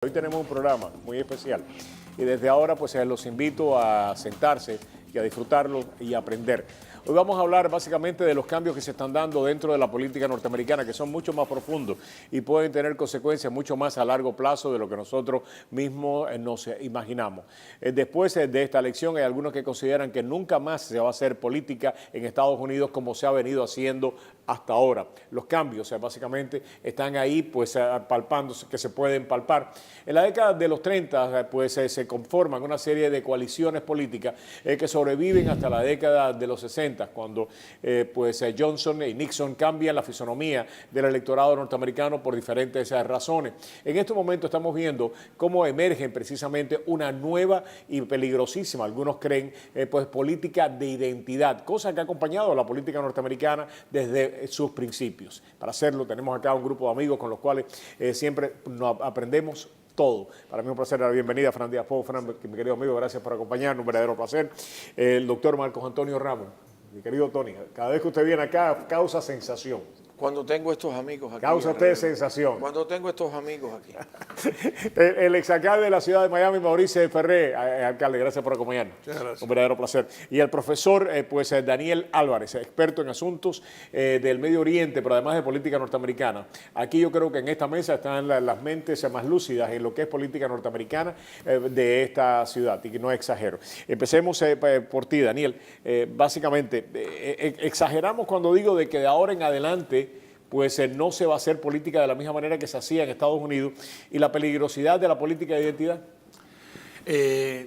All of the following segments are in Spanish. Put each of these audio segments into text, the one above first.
Hoy tenemos un programa muy especial y desde ahora pues los invito a sentarse y a disfrutarlo y a aprender. Hoy vamos a hablar básicamente de los cambios que se están dando dentro de la política norteamericana, que son mucho más profundos y pueden tener consecuencias mucho más a largo plazo de lo que nosotros mismos nos imaginamos. Después de esta elección hay algunos que consideran que nunca más se va a hacer política en Estados Unidos como se ha venido haciendo hasta ahora. Los cambios básicamente están ahí pues palpándose, que se pueden palpar. En la década de los 30 pues se conforman una serie de coaliciones políticas que sobreviven hasta la década de los 60, cuando Johnson y Nixon cambian la fisonomía del electorado norteamericano por diferentes razones. En este momento estamos viendo cómo emergen precisamente una nueva y peligrosísima, algunos creen, pues política de identidad, cosa que ha acompañado a la política norteamericana desde sus principios. Para hacerlo tenemos acá un grupo de amigos con los cuales siempre nos aprendemos todo. Para mí es un placer dar la bienvenida a Fran Díaz Pou. Fran, mi querido amigo, gracias por acompañarnos, un verdadero placer. El doctor Marcos Antonio Ramos, mi querido Tony, cada vez que usted viene acá causa sensación. Cuando tengo estos amigos aquí. Causa usted sensación. Cuando tengo estos amigos aquí. El exalcalde de la ciudad de Miami, Mauricio Ferré, alcalde, gracias por acompañarnos. Muchas gracias. Un verdadero placer. Y el profesor, Daniel Álvarez, experto en asuntos del Medio Oriente, pero además de política norteamericana. Aquí yo creo que en esta mesa están las mentes más lúcidas en lo que es política norteamericana de esta ciudad, y que no exagero. Empecemos por ti, Daniel. Básicamente, exageramos cuando digo de que de ahora en adelante pues no se va a hacer política de la misma manera que se hacía en Estados Unidos, y la peligrosidad de la política de identidad.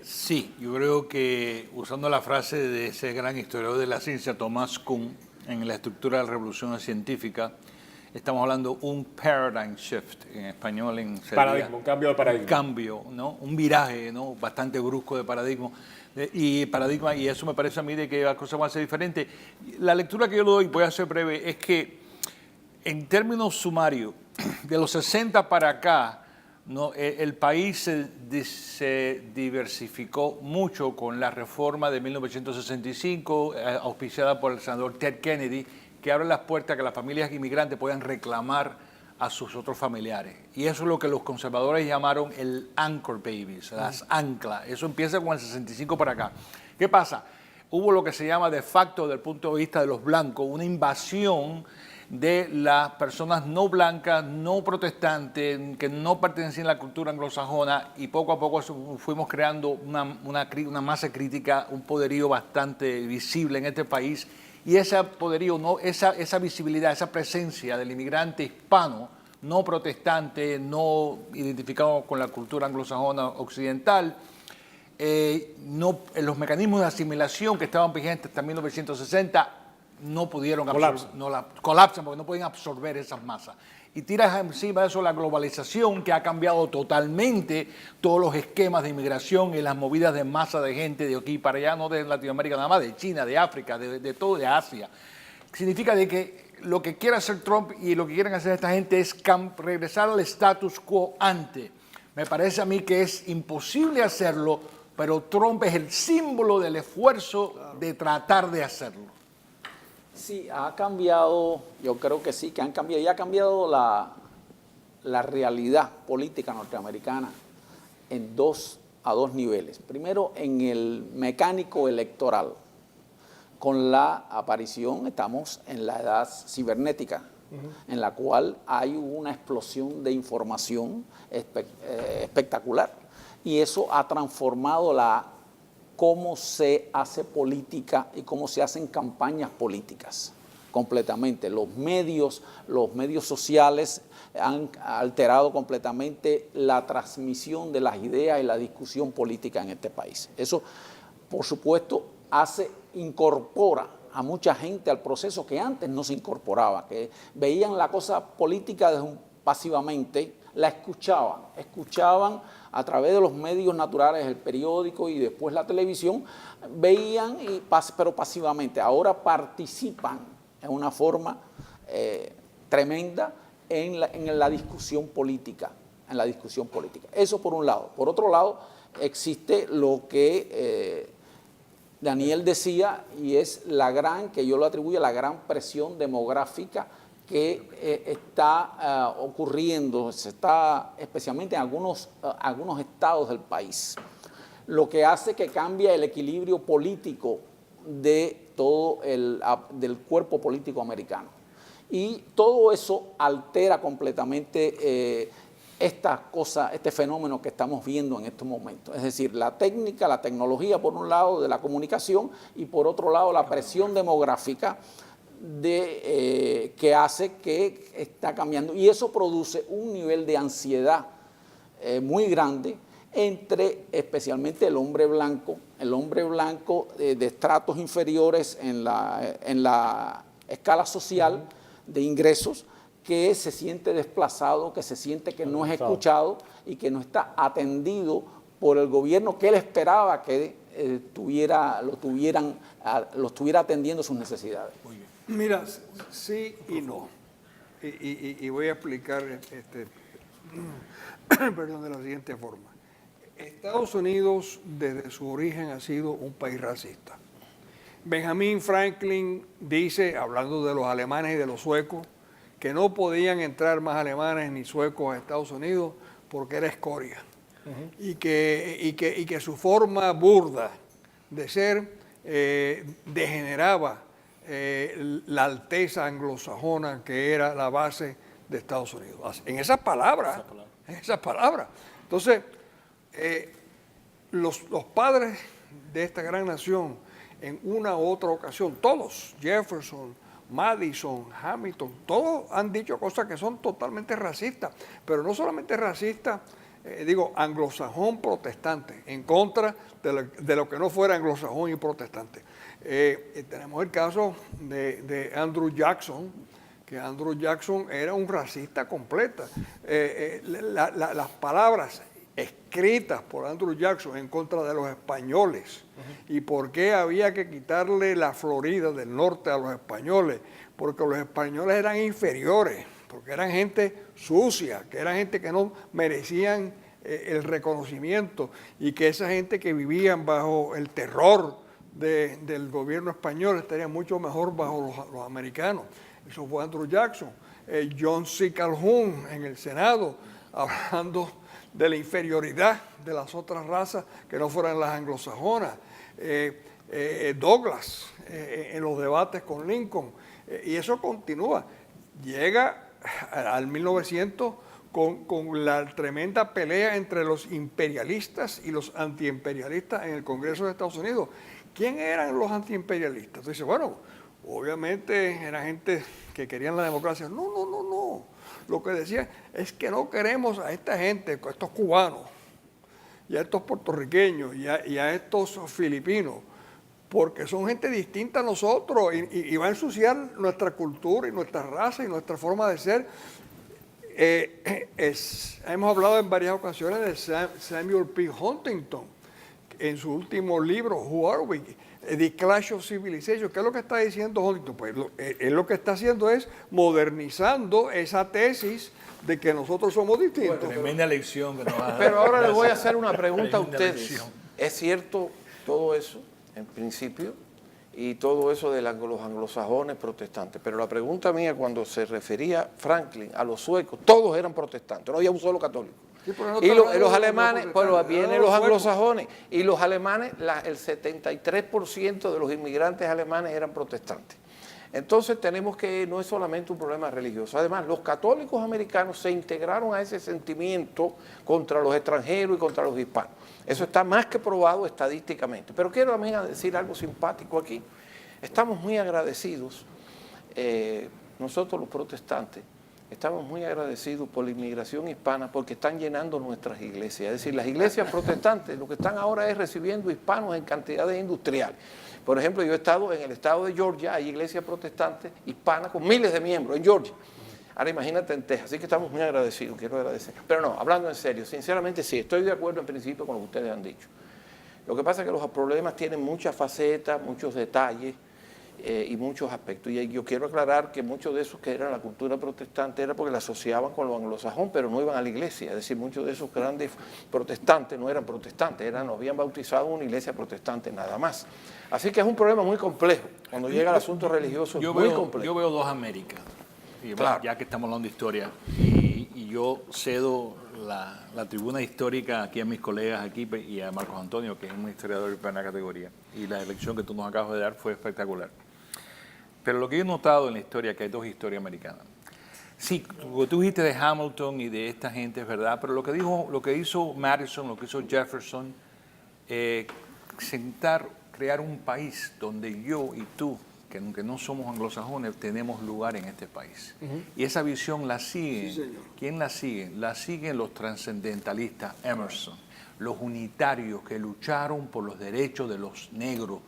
Sí, yo creo que usando la frase de ese gran historiador de la ciencia, Thomas Kuhn, en la estructura de la revolución científica, estamos hablando de un paradigm shift, en español Paradigma, un cambio de paradigma. Un cambio, ¿no? Un viraje, ¿no? Bastante brusco de paradigma. Y eso me parece a mí de que las cosas van a ser diferentes. La lectura que yo le doy, voy a ser breve, es que en términos sumarios, de los 60 para acá, ¿no? El país se diversificó mucho con la reforma de 1965, auspiciada por el senador Ted Kennedy, que abre las puertas a que las familias inmigrantes puedan reclamar a sus otros familiares. Y eso es lo que los conservadores llamaron el anchor babies, las anclas. Eso empieza con el 65 para acá. ¿Qué pasa? Hubo lo que se llama de facto, desde el punto de vista de los blancos, una invasión de las personas no blancas, no protestantes, que no pertenecían a la cultura anglosajona, y poco a poco fuimos creando una masa crítica, un poderío bastante visible en este país, y ese poderío, esa visibilidad, esa presencia del inmigrante hispano, no protestante, no identificado con la cultura anglosajona occidental, los mecanismos de asimilación que estaban vigentes hasta 1960 no pudieron colapsan porque no pueden absorber esas masas. Y tiras encima de eso la globalización, que ha cambiado totalmente todos los esquemas de inmigración y las movidas de masa de gente de aquí para allá, no de Latinoamérica nada más, de China, de África, de todo, de Asia. Significa de que lo que quiere hacer Trump y lo que quieren hacer esta gente es regresar al status quo ante. Me parece a mí que es imposible hacerlo, pero Trump es el símbolo del esfuerzo de tratar de hacerlo. Sí, ha cambiado, yo creo que sí, que han cambiado, y ha cambiado la realidad política norteamericana a dos niveles. Primero, en el mecánico electoral. Con la aparición, estamos en la edad cibernética, en la cual hay una explosión de información espectacular, y eso ha transformado cómo se hace política y cómo se hacen campañas políticas completamente. Los medios sociales han alterado completamente la transmisión de las ideas y la discusión política en este país. Eso, por supuesto, incorpora a mucha gente al proceso que antes no se incorporaba, que veían la cosa política pasivamente, la escuchaban a través de los medios naturales, el periódico y después la televisión, veían, pero pasivamente. Ahora participan en una forma tremenda en la discusión política. Eso por un lado. Por otro lado, existe lo que Daniel decía, y es que yo lo atribuyo a la gran presión demográfica que está ocurriendo, se está especialmente en algunos estados del país, lo que hace que cambie el equilibrio político de todo del cuerpo político americano. Y todo eso altera completamente este fenómeno que estamos viendo en estos momentos. Es decir, la técnica, la tecnología por un lado de la comunicación y por otro lado la presión demográfica que hace que está cambiando. Y eso produce un nivel de ansiedad muy grande entre especialmente el hombre blanco de estratos inferiores en la escala social de ingresos, que se siente desplazado, que se siente que no es escuchado y que no está atendido por el gobierno que él esperaba que lo estuviera atendiendo sus necesidades. Mira, sí y no. Y voy a explicar perdón, de la siguiente forma. Estados Unidos desde su origen ha sido un país racista. Benjamin Franklin dice, hablando de los alemanes y de los suecos, que no podían entrar más alemanes ni suecos a Estados Unidos porque era escoria. Y que su forma burda de ser degeneraba la alteza anglosajona que era la base de Estados Unidos. En esas palabras. Entonces, los padres de esta gran nación, en una u otra ocasión, todos, Jefferson, Madison, Hamilton, todos han dicho cosas que son totalmente racistas, pero no solamente racistas, anglosajón protestante, en contra de lo que no fuera anglosajón y protestante. Tenemos el caso de Andrew Jackson, que Andrew Jackson era un racista completa. Las palabras escritas por Andrew Jackson en contra de los españoles y por qué había que quitarle la Florida del norte a los españoles, porque los españoles eran inferiores, porque eran gente sucia, que eran gente que no merecían el reconocimiento y que esa gente que vivían bajo el terror del gobierno español estaría mucho mejor bajo los americanos. Eso fue Andrew Jackson. John C. Calhoun en el Senado, hablando de la inferioridad de las otras razas que no fueran las anglosajonas. Douglas en los debates con Lincoln. Y eso continúa. Llega al 1900 con la tremenda pelea entre los imperialistas y los antiimperialistas en el Congreso de Estados Unidos. ¿Quién eran los antiimperialistas? Entonces, bueno, obviamente era gente que querían la democracia. No. Lo que decían es que no queremos a esta gente, a estos cubanos, y a estos puertorriqueños, y a estos filipinos, porque son gente distinta a nosotros y va a ensuciar nuestra cultura y nuestra raza y nuestra forma de ser. Hemos hablado en varias ocasiones de Samuel P. Huntington, en su último libro, Who Are We? The Clash of Civilization. ¿Qué es lo que está diciendo Huntington? Pues él lo que está haciendo es modernizando esa tesis de que nosotros somos distintos. Bueno, tremenda lección que nos va a dar. Pero ahora les voy a hacer una pregunta a ustedes. ¿Es cierto todo eso, en principio, y todo eso de los anglosajones protestantes? Pero la pregunta mía, cuando se refería Franklin a los suecos, todos eran protestantes, no había un solo católico. Sí, no y los alemanes, bueno, vienen los anglosajones, y los alemanes, el 73% de los inmigrantes alemanes eran protestantes. Entonces tenemos que, no es solamente un problema religioso, además los católicos americanos se integraron a ese sentimiento contra los extranjeros y contra los hispanos. Eso está más que probado estadísticamente. Pero quiero también decir algo simpático aquí. Estamos muy agradecidos, nosotros los protestantes, estamos muy agradecidos por la inmigración hispana porque están llenando nuestras iglesias. Es decir, las iglesias protestantes lo que están ahora es recibiendo hispanos en cantidades industriales. Por ejemplo, yo he estado en el estado de Georgia, hay iglesias protestantes hispanas con miles de miembros en Georgia. Ahora imagínate en Texas, así que estamos muy agradecidos, quiero agradecer. Pero no, hablando en serio, sinceramente sí, estoy de acuerdo en principio con lo que ustedes han dicho. Lo que pasa es que los problemas tienen muchas facetas, muchos detalles, y muchos aspectos. Y yo quiero aclarar que muchos de esos que eran la cultura protestante era porque la asociaban con lo anglosajón, pero no iban a la iglesia. Es decir, muchos de esos grandes protestantes no eran protestantes, no habían bautizado una iglesia protestante nada más. Así que es un problema muy complejo. Cuando llega el asunto religioso es muy complejo. Yo veo dos Américas. y Claro. ya que estamos hablando de historia, y yo cedo la tribuna histórica aquí a mis colegas aquí y a Marcos Antonio, que es un historiador de primera categoría, y la elección que tú nos acabas de dar fue espectacular. Pero lo que yo he notado en la historia es que hay dos historias americanas. Sí, lo que tú dijiste de Hamilton y de esta gente es verdad, pero lo que hizo Madison, lo que hizo Jefferson, crear un país donde yo y tú, que aunque no somos anglosajones, tenemos lugar en este país. Y esa visión la siguen. Sí, señor. ¿Quién la sigue? La siguen los trascendentalistas, Emerson, los unitarios que lucharon por los derechos de los negros,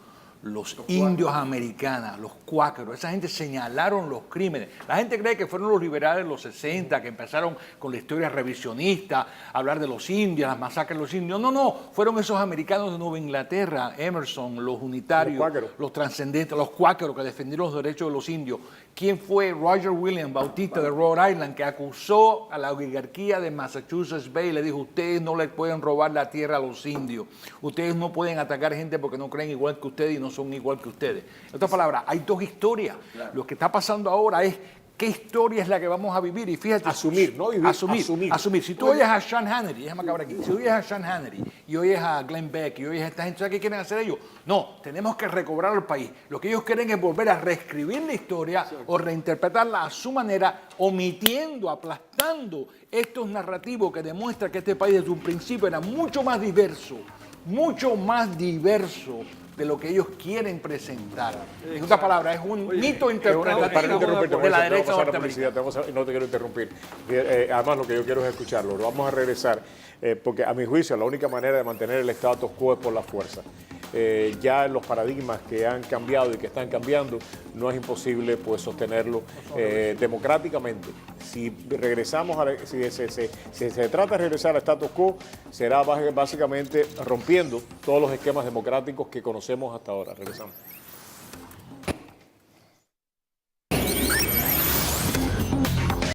los indios americanos, los cuáqueros. Esa gente señalaron los crímenes. La gente cree que fueron los liberales de los 60 que empezaron con la historia revisionista, a hablar de los indios, las masacres de los indios. No, no, fueron esos americanos de Nueva Inglaterra, Emerson, los unitarios, los trascendentes, los cuáqueros que defendieron los derechos de los indios. ¿Quién fue Roger Williams, bautista de Rhode Island, que acusó a la oligarquía de Massachusetts Bay y le dijo, ustedes no le pueden robar la tierra a los indios, ustedes no pueden atacar gente porque no creen igual que ustedes y no son igual que ustedes? En otras palabras, hay dos historias. Claro. Lo que está pasando ahora es qué historia es la que vamos a vivir. Y fíjate, asumir, ¿no? Asumir. Si tú oyes a Sean Hannity, déjame acabar aquí, si oyes a Sean Hannity y oyes a Glenn Beck y oyes a esta gente, ¿sabes qué quieren hacer ellos? No, tenemos que recobrar el país. Lo que ellos quieren es volver a reescribir la historia o reinterpretarla a su manera, omitiendo, aplastando estos narrativos que demuestran que este país desde un principio era mucho más diverso de lo que ellos quieren presentar. En otras palabras, es un mito interpretativo de la derecha norteamericana. No te quiero interrumpir. Además, lo que yo quiero es escucharlo. Vamos a regresar, porque a mi juicio la única manera de mantener el status quo es por la fuerza. Ya los paradigmas que han cambiado y que están cambiando, no es imposible pues sostenerlo democráticamente. Si regresamos, si se trata de regresar al status quo, será básicamente rompiendo todos los esquemas democráticos que conocemos hasta ahora. Regresamos.